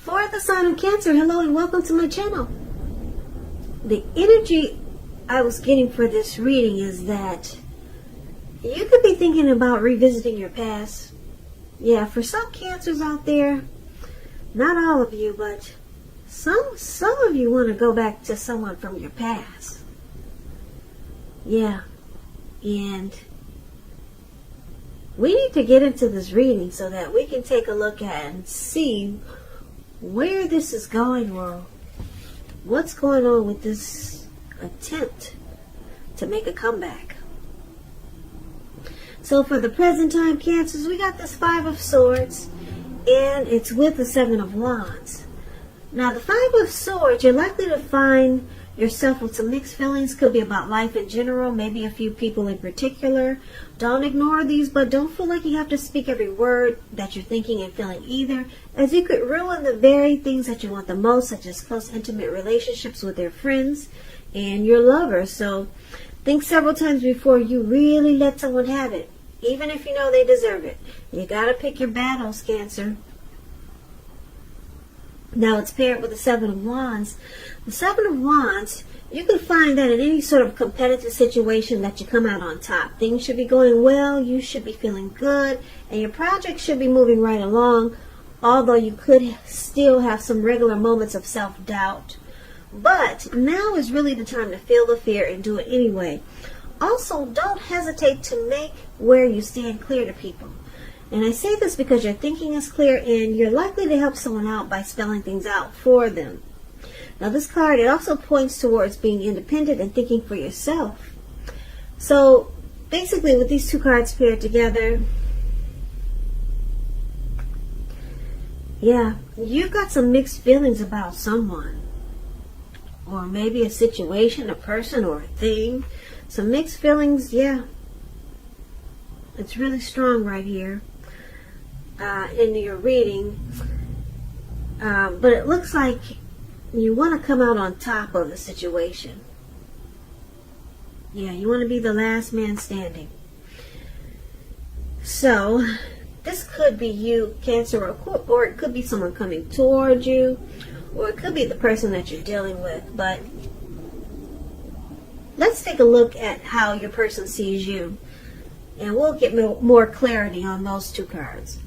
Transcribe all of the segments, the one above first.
For the sign of Cancer, hello and welcome to my channel. The energy I was getting for this reading is that you could be thinking about revisiting your past. Yeah, for some Cancers out there, not all of you, but some of you want to go back to someone from your past. Yeah, and we need to get into this reading so that we can take a look at and see where this is going or what's going on with this attempt to make a comeback. So for the present time, Cancers, we got this Five of Swords, and it's with the Seven of Wands. Now the Five of Swords, you're likely to find yourself with some mixed feelings. Could be about life in general, maybe a few people in particular. Don't ignore these, but don't feel like you have to speak every word that you're thinking and feeling either, as you could ruin the very things that you want the most, such as close, intimate relationships with your friends and your lovers. So think several times before you really let someone have it, even if you know they deserve it. You gotta pick your battles, Cancer. Now it's paired with the Seven of Wands. The Seven of Wands, you can find that in any sort of competitive situation that you come out on top. Things should be going well, you should be feeling good, and your project should be moving right along, although you could still have some regular moments of self-doubt. But now is really the time to feel the fear and do it anyway. Also, don't hesitate to make where you stand clear to people. And I say this because your thinking is clear and you're likely to help someone out by spelling things out for them. Now this card, it also points towards being independent and thinking for yourself. So basically with these two cards paired together, yeah, you've got some mixed feelings about someone. Or maybe a situation, a person, or a thing. Some mixed feelings, yeah. It's really strong right here in your reading. But it looks like you want to come out on top of the situation. Yeah, you want to be the last man standing. So, this could be you, Cancer, or it could be someone coming toward you, or it could be the person that you're dealing with. But let's take a look at how your person sees you, and we'll get more clarity on those two cards.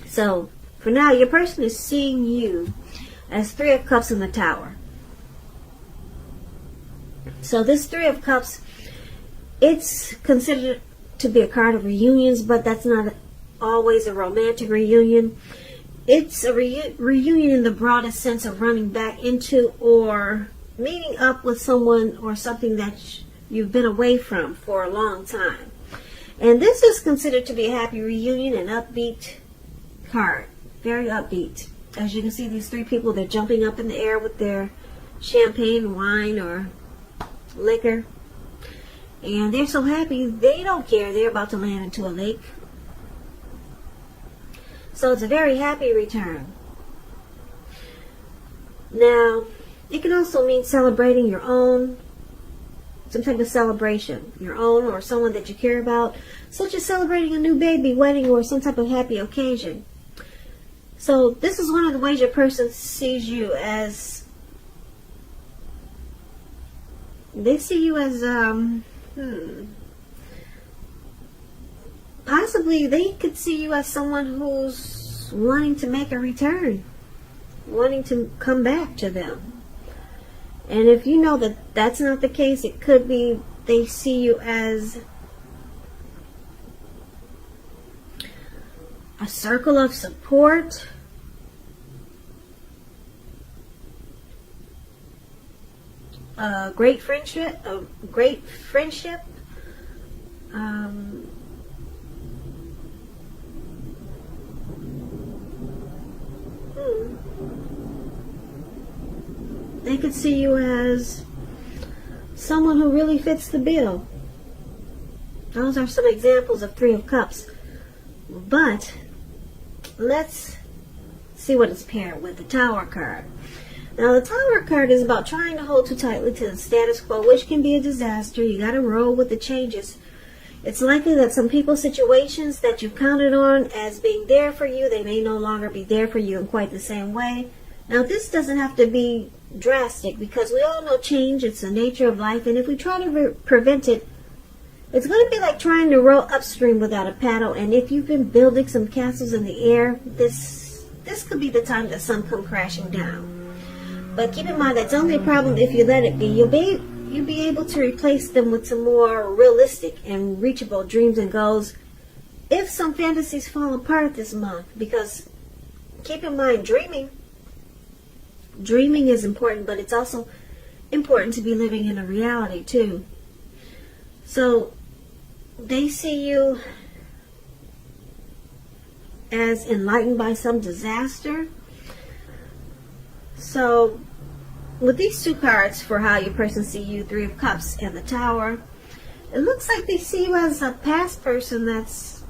So, for now, your person is seeing you as Three of Cups in the Tower. So this Three of Cups, it's considered to be a card of reunions, but that's not always a romantic reunion. It's a reunion in the broadest sense of running back into or meeting up with someone or something that you've been away from for a long time. And this is considered to be a happy reunion, an upbeat card. Very upbeat. As you can see, these three people, they're jumping up in the air with their champagne, wine, or liquor. And they're so happy, they don't care. They're about to land into a lake. So it's a very happy return. Now, it can also mean celebrating your own, some type of celebration, your own or someone that you care about, such as celebrating a new baby, wedding, or some type of happy occasion. So this is one of the ways your person sees you as, they see you as, possibly they could see you as someone who's wanting to make a return, wanting to come back to them. And if you know that that's not the case, it could be they see you as a circle of support, a great friendship, They could see you as someone who really fits the bill. Those are some examples of Three of Cups. But let's see what it's paired with, the Tower card. Now, the Tower card is about trying to hold too tightly to the status quo, which can be a disaster. You got to roll with the changes. It's likely that some people's situations that you counted on as being there for you, they may no longer be there for you in quite the same way. Now, this doesn't have to be drastic, because we all know change. It's the nature of life, and if we try to prevent it, it's going to be like trying to row upstream without a paddle. And if you've been building some castles in the air, this could be the time that some come crashing down. But keep in mind, that's only a problem if you let it be. You'll be able to replace them with some more realistic and reachable dreams and goals if some fantasies fall apart this month. Because keep in mind, dreaming is important, but it's also important to be living in a reality too. So they see you as enlightened by some disaster. So with these two cards for how your person see you, Three of Cups and the Tower, it looks like they see you as a past person that's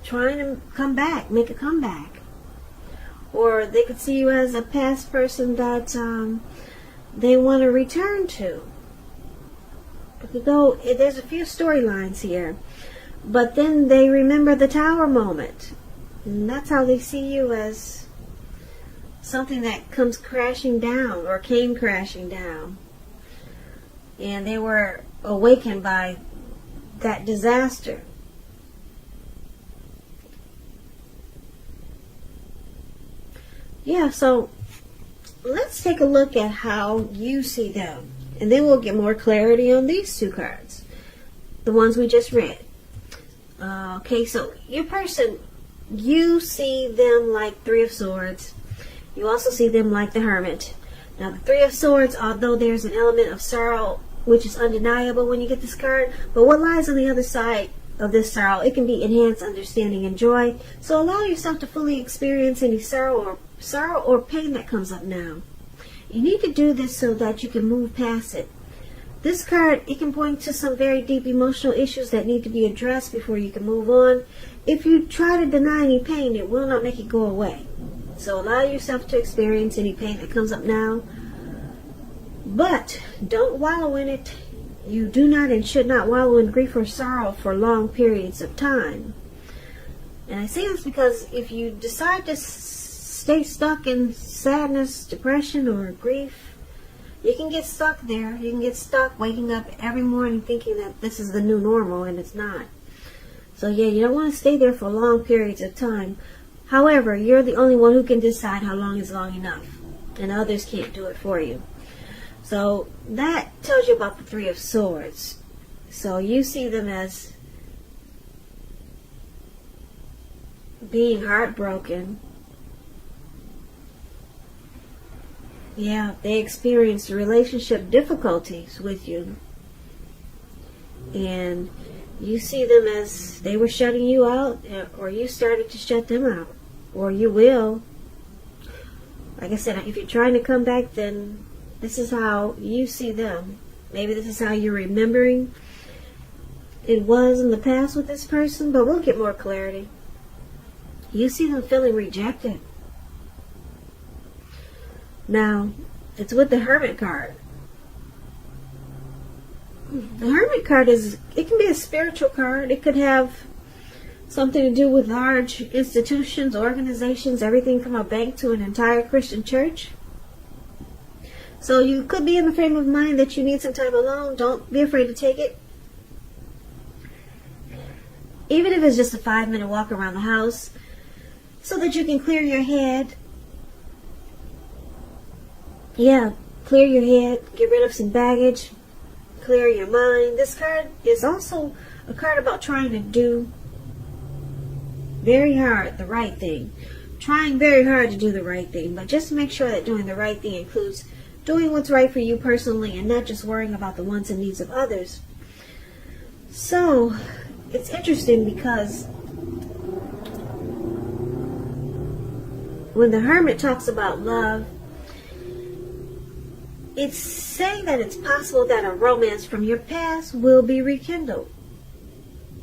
trying to come back, make a comeback. Or they could see you as a past person that they want to return to. There's a few storylines here. But then they remember the Tower moment. And that's how they see you, as something that comes crashing down or came crashing down. And they were awakened by that disaster. Yeah, so let's take a look at how you see them. And then we'll get more clarity on these two cards, the ones we just read. Okay, so your person, you see them like Three of Swords. You also see them like the Hermit. Now, the Three of Swords, although there's an element of sorrow, which is undeniable when you get this card, but what lies on the other side of this sorrow, it can be enhanced understanding and joy. So allow yourself to fully experience any sorrow or pain that comes up now. You need to do this so that you can move past it. This card, it can point to some very deep emotional issues that need to be addressed before you can move on. If you try to deny any pain, it will not make it go away. So allow yourself to experience any pain that comes up now, but don't wallow in it. You do not and should not wallow in grief or sorrow for long periods of time. And I say this because if you decide to stay stuck in sadness, depression, or grief, you can get stuck there. You can get stuck waking up every morning thinking that this is the new normal, and it's not. So yeah, you don't want to stay there for long periods of time. However, you're the only one who can decide how long is long enough, and others can't do it for you. So that tells you about the Three of Swords. So you see them as being heartbroken. Yeah, they experienced relationship difficulties with you. And you see them as they were shutting you out, or you started to shut them out. Or you will. Like I said, if you're trying to come back, then this is how you see them. Maybe this is how you're remembering it was in the past with this person, but we'll get more clarity. You see them feeling rejected. Now, it's with the Hermit card. The Hermit card it can be a spiritual card. It could have something to do with large institutions, organizations, everything from a bank to an entire Christian church. So you could be in the frame of mind that you need some time alone. Don't be afraid to take it. Even if it's just a 5-minute walk around the house, so that you can clear your head. Yeah, clear your head, get rid of some baggage, clear your mind. This card is also a card about trying to do very hard the right thing. Trying very hard to do the right thing, but just make sure that doing the right thing includes doing what's right for you personally and not just worrying about the wants and needs of others. So, it's interesting because when the Hermit talks about love, it's saying that it's possible that a romance from your past will be rekindled.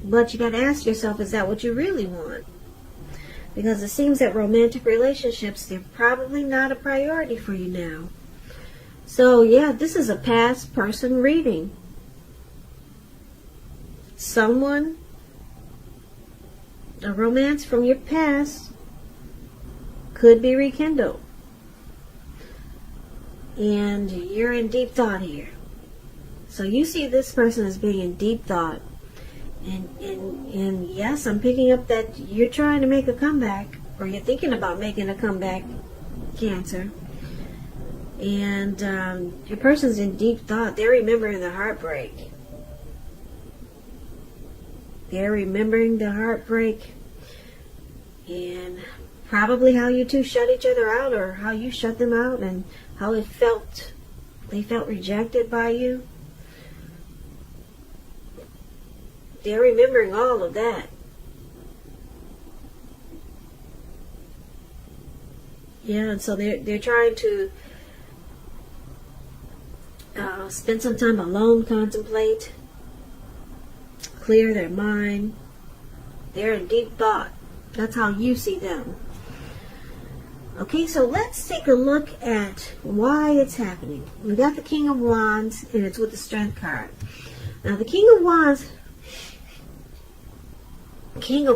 But you got to ask yourself, is that what you really want? Because it seems that romantic relationships, they're probably not a priority for you now. So yeah, this is a past person reading. Someone a romance from your past could be rekindled. And you're in deep thought here. So you see this person as being in deep thought. And yes, I'm picking up that you're trying to make a comeback, or you're thinking about making a comeback, Cancer. And your person's in deep thought. They're remembering the heartbreak. They're remembering the heartbreak. And probably how you two shut each other out, or how you shut them out, and how it felt. They felt rejected by you. They're remembering all of that. Yeah, and so they're trying to spend some time alone, contemplate, clear their mind. They're in deep thought. That's how you see them. Okay, so let's take a look at why it's happening. We got the King of Wands, and it's with the Strength card. Now, the King of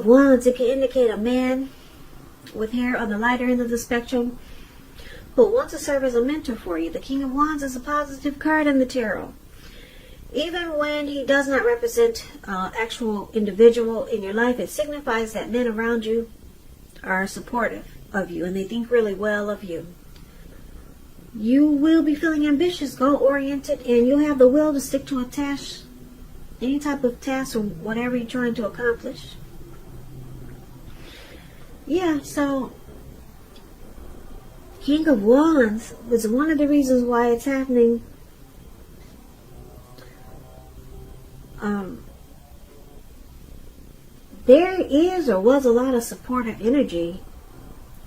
Wands, it can indicate a man with hair on the lighter end of the spectrum who wants to serve as a mentor for you. The King of Wands is a positive card in the tarot. Even when he does not represent an actual individual in your life, it signifies that men around you are supportive of you and they think really well of you. You will be feeling ambitious, goal-oriented, and you'll have the will to stick to a task, any type of task or whatever you're trying to accomplish. Yeah, so King of Wands was one of the reasons why it's happening. There is or was a lot of supportive energy,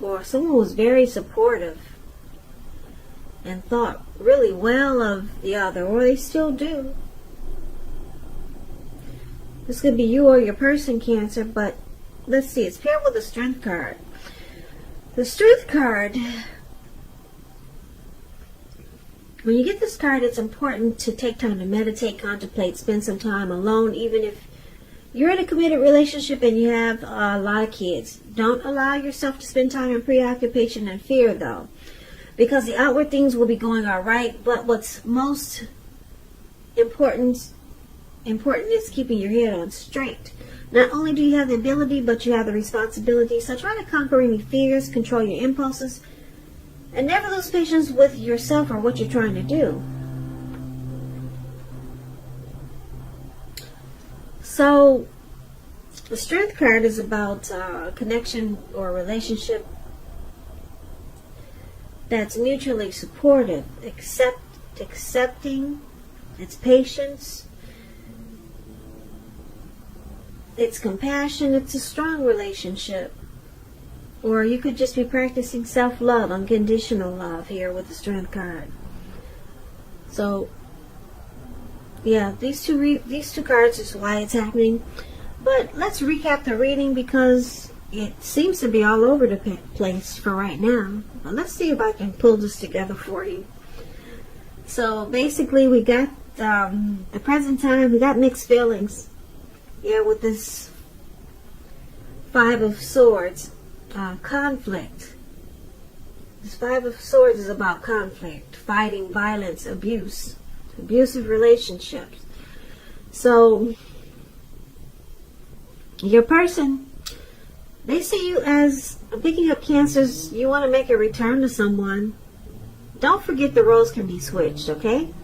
or someone was very supportive and thought really well of the other, or they still do. This could be you or your person, Cancer, but let's see, it's paired with the Strength card. The Strength card, when you get this card, it's important to take time to meditate, contemplate, spend some time alone, even if you're in a committed relationship and you have a lot of kids. Don't allow yourself to spend time in preoccupation and fear, though, because the outward things will be going all right, but what's most important is keeping your head on straight. Not only do you have the ability, but you have the responsibility. So try to conquer any fears, control your impulses, and never lose patience with yourself or what you're trying to do. So the Strength card is about connection or relationship that's mutually supportive, accepting, it's patience, it's compassion, it's a strong relationship. Or you could just be practicing self-love, unconditional love here with the Strength card. So, yeah, these two cards is why it's happening. But let's recap the reading because it seems to be all over the place for right now. But let's see if I can pull this together for you. So basically we got the present time, we got mixed feelings. Yeah, with this Five of Swords, conflict. This Five of Swords is about conflict, fighting, violence, abuse, abusive relationships. So your person, they see you as picking up Cancers. You want to make a return to someone. Don't forget the roles can be switched, okay?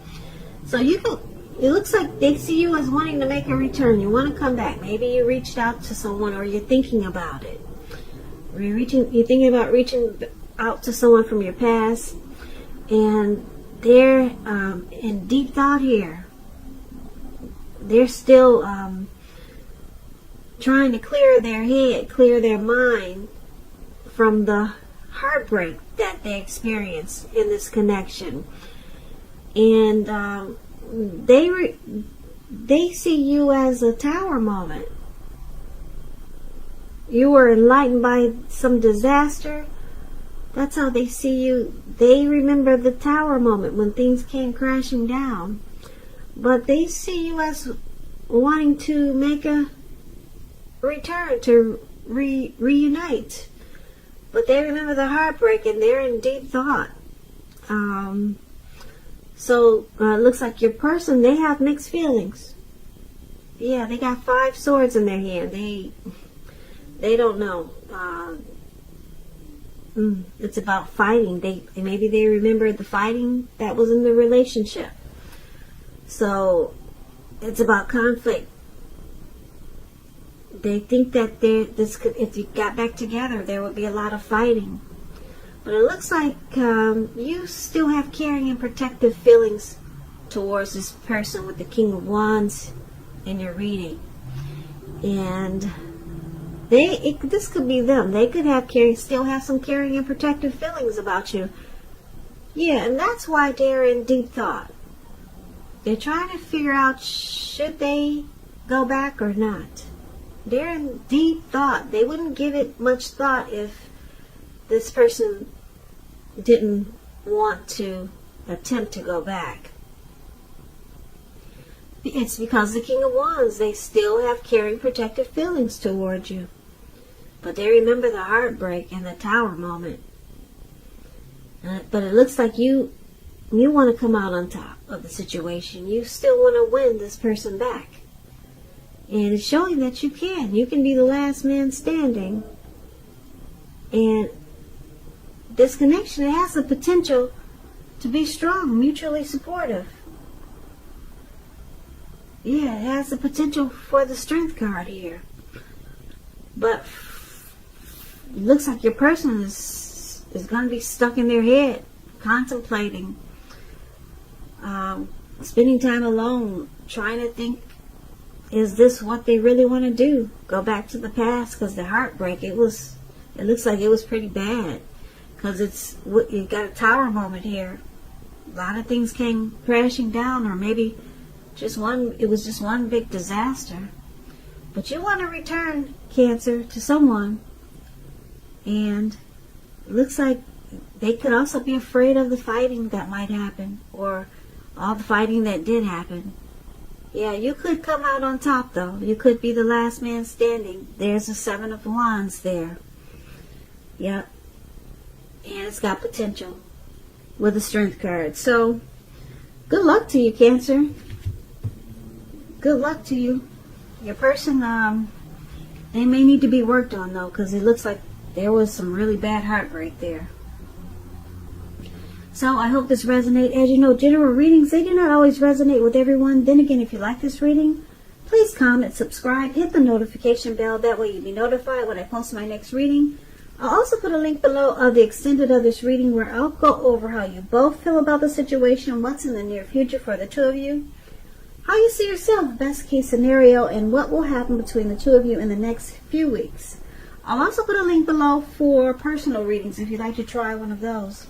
So you can. It looks like they see you as wanting to make a return. You want to come back. Maybe you reached out to someone, or you're thinking about it. Or you're thinking about reaching out to someone from your past, and they're in deep thought here. They're still trying to clear their head, clear their mind from the heartbreak that they experienced in this connection. And they see you as a tower moment. You were enlightened by some disaster. That's how they see you. They remember the tower moment when things came crashing down. But they see you as wanting to make a return, to reunite. But they remember the heartbreak and they're in deep thought. So it looks like your person, they have mixed feelings. Yeah, they got 5 swords in their hand. They don't know. It's about fighting. Maybe they remember the fighting that was in the relationship. So it's about conflict. They think that if you got back together, there would be a lot of fighting. But it looks like you still have caring and protective feelings towards this person with the King of Wands in your reading. And this could be them. They could have still have some caring and protective feelings about you. Yeah, and that's why they're in deep thought. They're trying to figure out, should they go back or not? They're in deep thought. They wouldn't give it much thought if this person didn't want to attempt to go back. It's because the King of Wands, they still have caring, protective feelings towards you. But they remember the heartbreak and the Tower moment. But it looks like you want to come out on top of the situation. You still want to win this person back. And it's showing that you can. You can be the last man standing. And this connection, it has the potential to be strong, mutually supportive. Yeah, it has the potential for the Strength card here. But it looks like your person is going to be stuck in their head, contemplating, spending time alone, trying to think, is this what they really want to do? Go back to the past, because the heartbreak, it looks like it was pretty bad. Because you got a Tower moment here. A lot of things came crashing down, or maybe it was just one big disaster. But you want to return, Cancer, to someone. And it looks like they could also be afraid of the fighting that might happen, or all the fighting that did happen. Yeah, you could come out on top, though. You could be the last man standing. There's a 7 of Wands there. Yep. And it's got potential with the Strength card. So, good luck to you, Cancer. Good luck to you. Your person, they may need to be worked on, though, because it looks like there was some really bad heartbreak there. So I hope this resonates. As you know, general readings, they do not always resonate with everyone. Then again, if you like this reading, please comment, subscribe, hit the notification bell. That way you'll be notified when I post my next reading. I'll also put a link below of the extended of this reading where I'll go over how you both feel about the situation, what's in the near future for the two of you, how you see yourself, best case scenario, and what will happen between the two of you in the next few weeks. I'll also put a link below for personal readings if you'd like to try one of those.